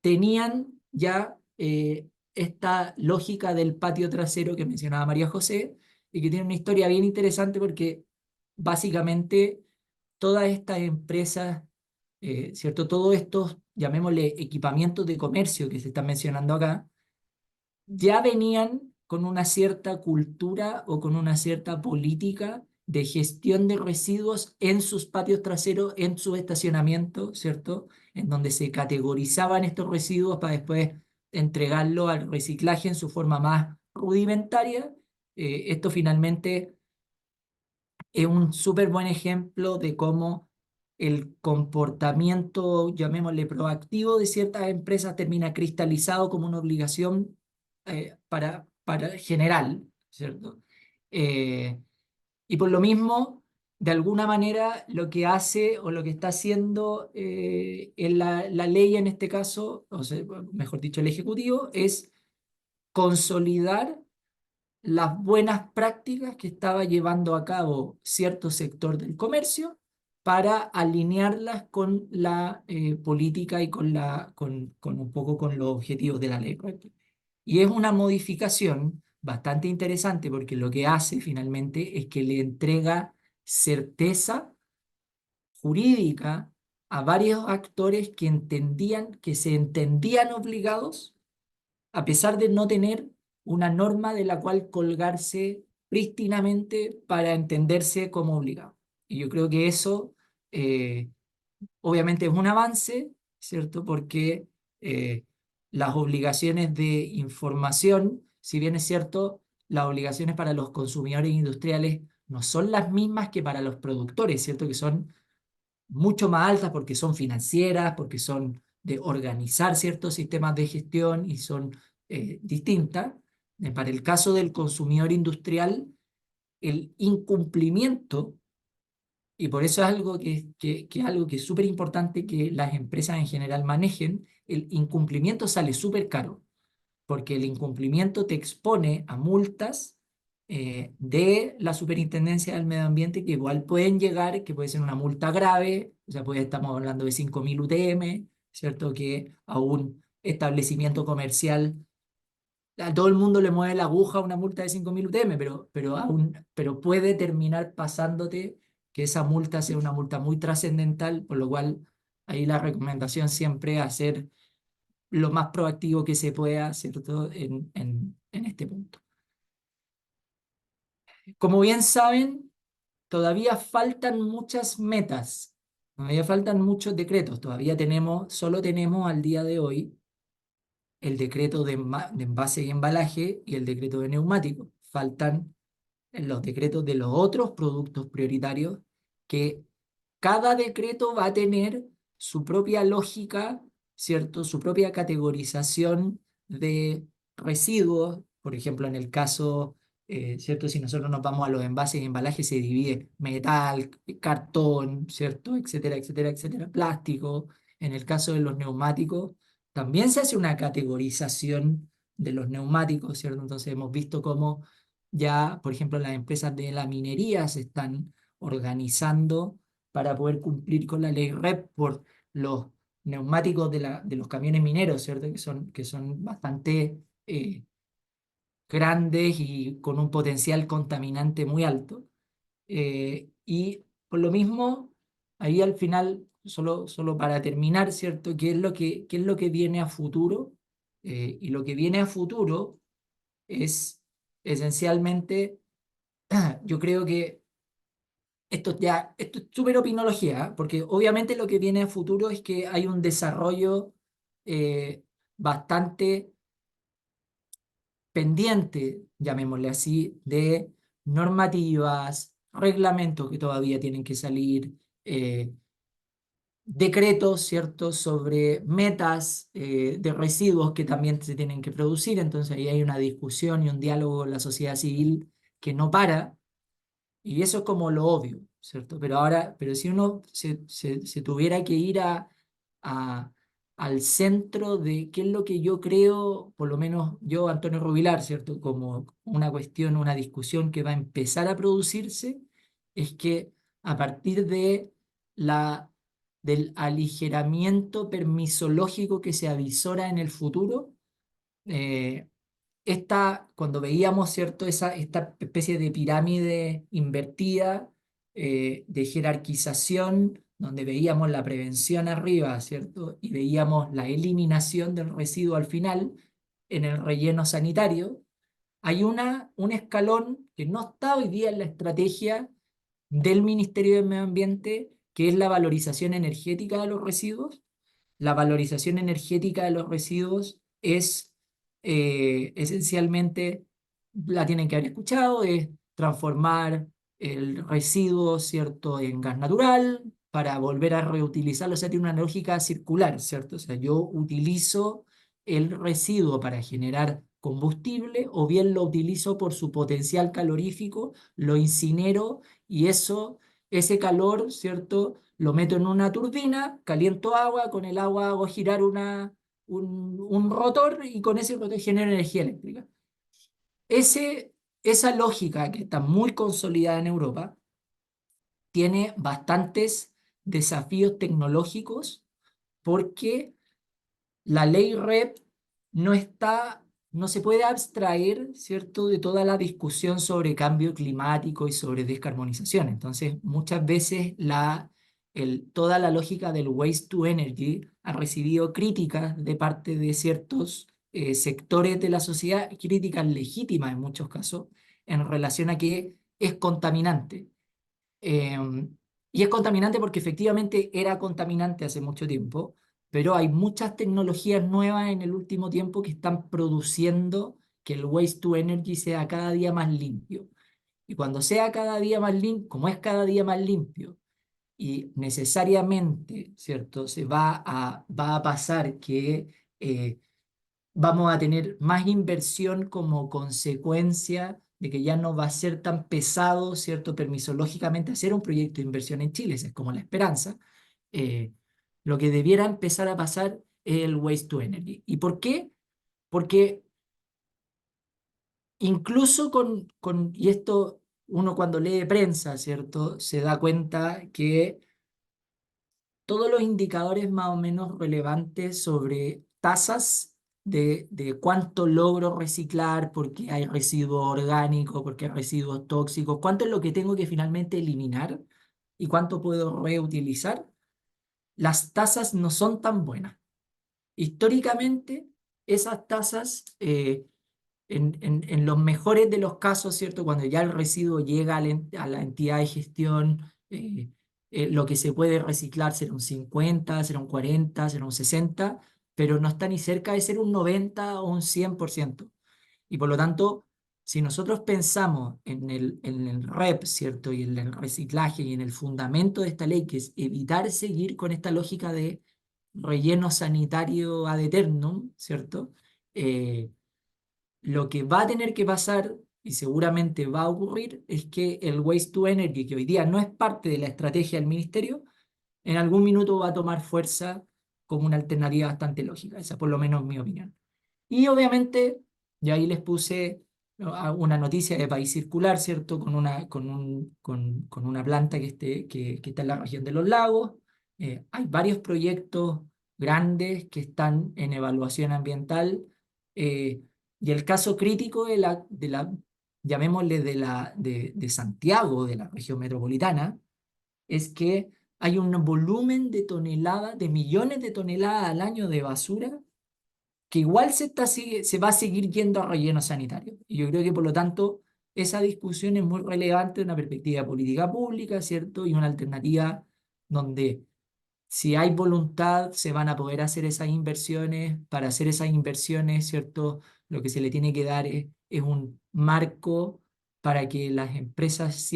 tenían ya esta lógica del patio trasero que mencionaba María José, y que tiene una historia bien interesante porque básicamente todas estas empresas, ¿cierto? Todos estos, llamémosle, equipamientos de comercio que se están mencionando acá, ya venían con una cierta cultura o con una cierta política de gestión de residuos en sus patios traseros, en su estacionamiento, ¿cierto? En donde se categorizaban estos residuos para después entregarlo al reciclaje en su forma más rudimentaria. Esto finalmente es un súper buen ejemplo de cómo el comportamiento, llamémosle proactivo, de ciertas empresas termina cristalizado como una obligación para general, ¿cierto? Eh, y por lo mismo, de alguna manera, lo que hace o lo que está haciendo en la ley en este caso, o sea, mejor dicho, el Ejecutivo, es consolidar las buenas prácticas que estaba llevando a cabo cierto sector del comercio para alinearlas con la política y con un poco con los objetivos de la ley. Y es una modificación bastante interesante porque lo que hace finalmente es que le entrega certeza jurídica a varios actores que entendían, que se entendían obligados a pesar de no tener una norma de la cual colgarse prístinamente para entenderse como obligado. Y yo creo que eso obviamente es un avance, ¿cierto? Porque las obligaciones de información, si bien es cierto, las obligaciones para los consumidores industriales no son las mismas que para los productores, ¿cierto? Que son mucho más altas porque son financieras, porque son de organizar ciertos sistemas de gestión y son distintas. Para el caso del consumidor industrial, el incumplimiento, y por eso es algo algo que es súper importante que las empresas en general manejen, el incumplimiento sale súper caro, porque el incumplimiento te expone a multas de la Superintendencia del Medio Ambiente que igual pueden llegar, que puede ser una multa grave, o sea, estamos hablando de 5.000 UTM, ¿cierto? Que a un establecimiento comercial, a todo el mundo le mueve la aguja una multa de 5.000 UTM, pero puede terminar pasándote que esa multa sea una multa muy trascendental, por lo cual ahí la recomendación siempre es hacer lo más proactivo que se pueda, ¿cierto? En este punto. Como bien saben, todavía faltan muchas metas, todavía faltan muchos decretos, solo tenemos al día de hoy el decreto de envase y embalaje y el decreto de neumáticos. Faltan los decretos de los otros productos prioritarios que cada decreto va a tener su propia lógica, ¿cierto? Su propia categorización de residuos. Por ejemplo, en el caso, ¿cierto? Si nosotros nos vamos a los envases y embalajes, se divide metal, cartón, ¿cierto? Etcétera, etcétera, etcétera, plástico. En el caso de los neumáticos, también se hace una categorización de los neumáticos, ¿cierto? Entonces hemos visto cómo ya, por ejemplo, las empresas de la minería se están organizando para poder cumplir con la ley REP por los neumáticos de los camiones mineros, ¿cierto? Que son bastante grandes y con un potencial contaminante muy alto. Y por lo mismo, ahí al final, solo para terminar, ¿cierto? ¿Qué es lo que viene a futuro? Y lo que viene a futuro es esencialmente, yo creo que esto es súper opinología, ¿eh? Porque obviamente lo que viene a futuro es que hay un desarrollo bastante pendiente, llamémosle así, de normativas, reglamentos que todavía tienen que salir, decretos, ¿cierto?, sobre metas de residuos que también se tienen que producir. Entonces ahí hay una discusión y un diálogo con la sociedad civil que no para. Y eso es como lo obvio, ¿cierto? Pero si uno se tuviera que ir a- al centro de qué es lo que yo creo, por lo menos yo, Antonio Rubilar, ¿cierto? Como una cuestión, una discusión que va a empezar a producirse, es que a partir del aligeramiento permisológico que se avisora en el futuro, eh, cuando veíamos, ¿cierto? Esta especie de pirámide invertida, de jerarquización, donde veíamos la prevención arriba, ¿cierto? Y veíamos la eliminación del residuo al final en el relleno sanitario, hay un escalón que no está hoy día en la estrategia del Ministerio del Medio Ambiente, que es la valorización energética de los residuos. La valorización energética de los residuos es esencialmente, la tienen que haber escuchado, es transformar el residuo, ¿cierto?, en gas natural para volver a reutilizarlo. O sea, tiene una lógica circular, ¿cierto? O sea, yo utilizo el residuo para generar combustible o bien lo utilizo por su potencial calorífico, lo incinero y ese calor, ¿cierto?, lo meto en una turbina, caliento agua, con el agua hago girar un rotor y con ese rotor genero energía eléctrica. Esa lógica que está muy consolidada en Europa tiene bastantes desafíos tecnológicos porque la ley REP no se puede abstraer, ¿cierto?, de toda la discusión sobre cambio climático y sobre descarbonización. Entonces, muchas veces toda la lógica del waste to energy ha recibido críticas de parte de ciertos sectores de la sociedad, críticas legítimas en muchos casos, en relación a que es contaminante. Y es contaminante porque efectivamente era contaminante hace mucho tiempo, pero hay muchas tecnologías nuevas en el último tiempo que están produciendo que el waste to energy sea cada día más limpio. Y cuando sea cada día más limpio, como es cada día más limpio, y necesariamente, ¿cierto? Va a pasar que vamos a tener más inversión como consecuencia de que ya no va a ser tan pesado, ¿cierto? Permisológicamente hacer un proyecto de inversión en Chile, esa es como la esperanza. eh, lo que debiera empezar a pasar es el waste to energy. ¿Y por qué? Porque incluso y esto uno cuando lee prensa, ¿cierto? Se da cuenta que todos los indicadores más o menos relevantes sobre tasas de cuánto logro reciclar, porque hay residuos orgánicos, porque hay residuos tóxicos, cuánto es lo que tengo que finalmente eliminar y cuánto puedo reutilizar, las tasas no son tan buenas. Históricamente, esas tasas en los mejores de los casos, ¿cierto? Cuando ya el residuo llega a la entidad de gestión, lo que se puede reciclar será un 50, será un 40, será un 60, pero no está ni cerca de ser un 90 o un 100%. Y por lo tanto, si nosotros pensamos en el REP, ¿cierto? Y en el reciclaje y en el fundamento de esta ley, que es evitar seguir con esta lógica de relleno sanitario ad eternum, ¿cierto? Eh, lo que va a tener que pasar, y seguramente va a ocurrir, es que el waste to energy, que hoy día no es parte de la estrategia del ministerio, en algún minuto va a tomar fuerza como una alternativa bastante lógica. Esa por lo menos es mi opinión. Y obviamente, ya ahí les puse una noticia de País Circular, ¿cierto? Con una planta que está en la región de los lagos. Hay varios proyectos grandes que están en evaluación ambiental. eh, y el caso crítico llamémosle, de Santiago, de la región metropolitana, es que hay un volumen de toneladas, de millones de toneladas al año de basura que igual se va a seguir yendo a relleno sanitario. Y yo creo que por lo tanto esa discusión es muy relevante de una perspectiva de política pública, ¿cierto? Y una alternativa donde si hay voluntad se van a poder hacer esas inversiones. Para hacer esas inversiones, ¿cierto? Lo que se le tiene que dar es un marco para que las empresas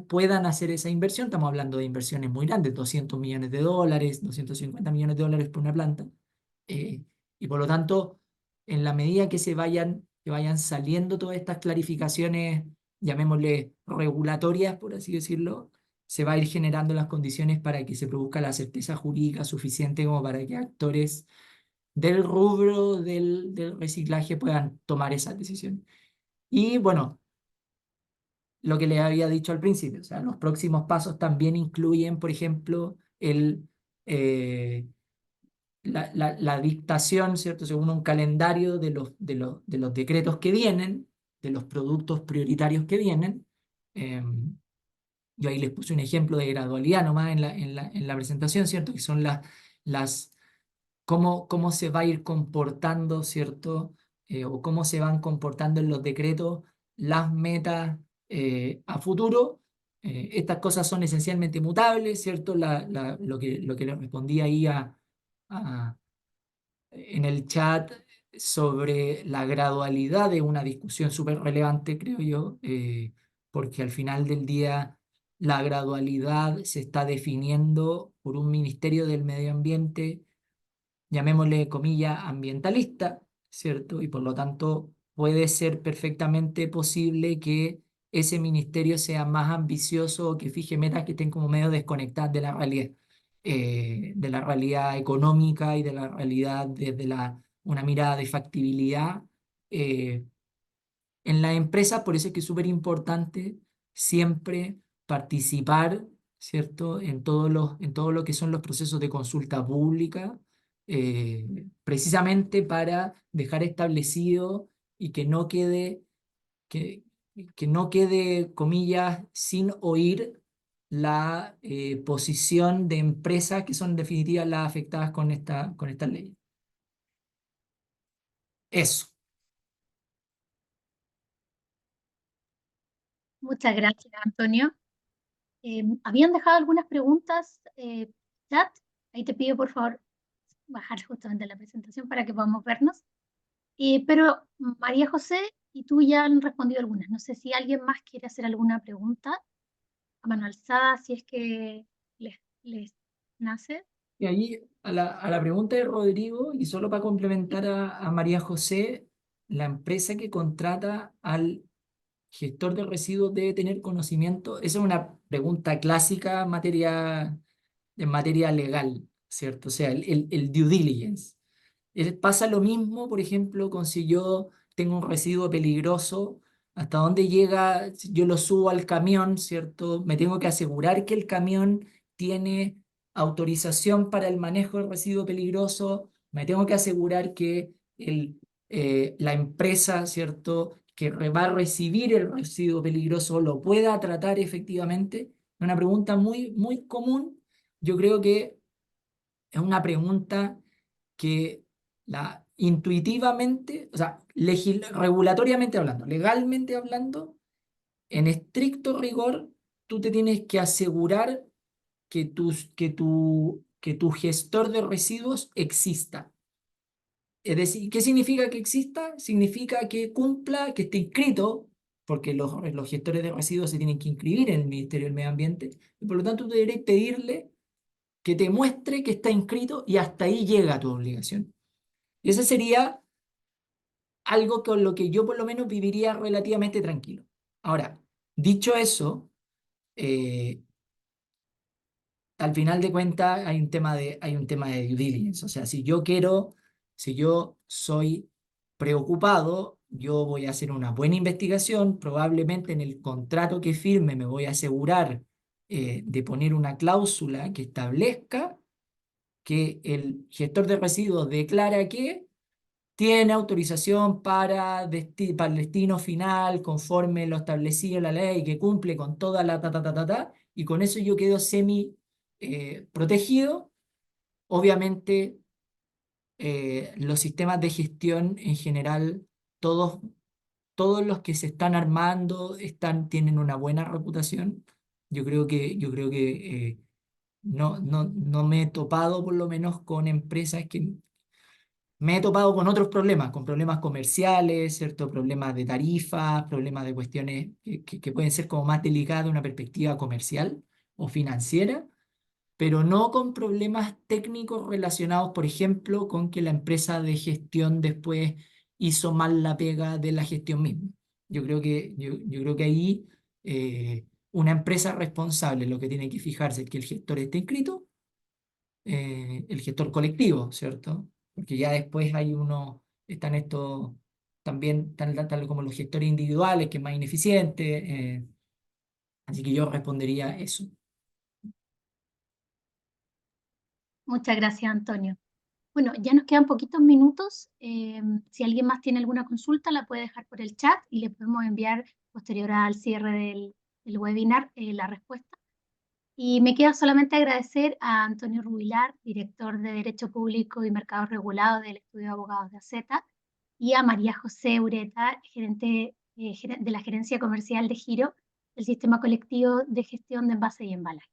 puedan hacer esa inversión. Estamos hablando de inversiones muy grandes, 200 millones de dólares, 250 millones de dólares por una planta. Eh, y por lo tanto, en la medida que vayan saliendo todas estas clarificaciones, llamémosle regulatorias, por así decirlo, se va a ir generando las condiciones para que se produzca la certeza jurídica suficiente como para que actores del rubro del reciclaje puedan tomar esas decisiones. Y bueno, lo que les había dicho al principio, o sea, los próximos pasos también incluyen, por ejemplo, eh, la dictación, ¿cierto? Según un calendario de los decretos que vienen, de los productos prioritarios que vienen. Yo ahí les puse un ejemplo de gradualidad nomás en la presentación, ¿cierto? Que son las, cómo se va a ir comportando, ¿cierto? O cómo se van comportando en los decretos las metas a futuro. Estas cosas son esencialmente mutables, ¿cierto? Lo que le respondí ahí a, en el chat sobre la gradualidad de una discusión súper relevante, creo yo, porque al final del día la gradualidad se está definiendo por un Ministerio del Medio Ambiente, llamémosle comillas, ambientalista, ¿cierto? Y por lo tanto puede ser perfectamente posible que ese ministerio sea más ambicioso o que fije metas que estén como medio desconectadas de la realidad económica y de la realidad desde una mirada de factibilidad. eh, en la empresa, por eso es que es súper importante siempre participar, ¿cierto? En todo lo que son los procesos de consulta pública, precisamente para dejar establecido y que, que no quede, comillas, sin oír la posición de empresas que son en definitiva las afectadas con esta ley. Eso. Muchas gracias, Antonio. Habían dejado algunas preguntas, chat. Ahí te pido por favor bajar justamente la presentación para que podamos vernos. Pero María José y tú ya han respondido algunas. No sé si alguien más quiere hacer alguna pregunta a mano alzada, si es que les nace. Y ahí a la pregunta de Rodrigo, y solo para complementar a María José, la empresa que contrata al gestor de residuos debe tener conocimiento. Esa es una pregunta clásica en materia legal, ¿cierto? O sea, el due diligence. Pasa lo mismo, por ejemplo, con si yo tengo un residuo peligroso, hasta dónde llega, si yo lo subo al camión, ¿cierto? Me tengo que asegurar que el camión tiene autorización para el manejo del residuo peligroso, me tengo que asegurar que la empresa, ¿cierto?, que va a recibir el residuo peligroso lo pueda tratar efectivamente. Una pregunta muy, muy común. Yo creo que es una pregunta que intuitivamente, o sea, regulatoriamente hablando, legalmente hablando, en estricto rigor, tú te tienes que asegurar que tu gestor de residuos exista. Es decir, ¿qué significa que exista? Significa que cumpla, que esté inscrito, porque los gestores de residuos se tienen que inscribir en el Ministerio del Medio Ambiente, y por lo tanto tú deberías pedirle que te muestre que está inscrito y hasta ahí llega tu obligación. Y ese sería algo con lo que yo por lo menos viviría relativamente tranquilo. Ahora, dicho eso, eh, al final de cuentas hay un tema de due diligence. O sea, si yo soy preocupado, yo voy a hacer una buena investigación, probablemente en el contrato que firme me voy a asegurar de poner una cláusula que establezca que el gestor de residuos declara que tiene autorización para el destino final conforme lo establecido en la ley, que cumple con toda la ta, y con eso yo quedo semi protegido. Obviamente, los sistemas de gestión en general, todos, todos los que se están armando tienen una buena reputación. Yo creo que no me he topado por lo menos con empresas que me he topado con otros problemas, con problemas comerciales, ¿cierto? Problemas de tarifas, problemas de cuestiones que pueden ser como más delicadas de una perspectiva comercial o financiera, pero no con problemas técnicos relacionados, por ejemplo, con que la empresa de gestión después hizo mal la pega de la gestión misma. Yo creo que ahí una empresa responsable lo que tiene que fijarse es que el gestor esté inscrito, el gestor colectivo, ¿cierto? Porque ya después están estos, también tal como los gestores individuales, que es más ineficiente, así que yo respondería eso. Muchas gracias, Antonio. Bueno, ya nos quedan poquitos minutos. Si alguien más tiene alguna consulta, la puede dejar por el chat y le podemos enviar posterior al cierre del webinar la respuesta. Y me queda solamente agradecer a Antonio Rubilar, director de Derecho Público y Mercados Regulados del Estudio de Abogados de ACETA, y a María José Ureta, gerente de la Gerencia Comercial de Giro, del Sistema Colectivo de Gestión de Envase y Embalaje.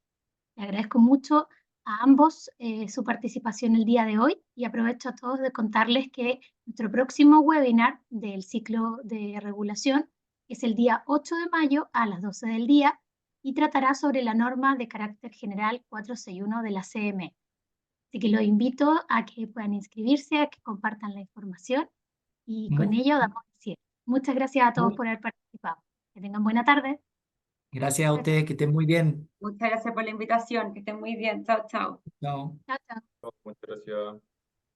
Le agradezco mucho a ambos su participación el día de hoy y aprovecho a todos de contarles que nuestro próximo webinar del ciclo de regulación es el día 8 de mayo a las 12 del día y tratará sobre la norma de carácter general 461 de la CME. Así que los invito a que puedan inscribirse, a que compartan la información y con Mu- ello damos cierre. Muchas gracias a todos muy- por haber participado. Que tengan buena tarde. Gracias a ustedes, que estén muy bien. Muchas gracias por la invitación, que estén muy bien. Chao, chao. Chao. Chao, chao. Muchas gracias.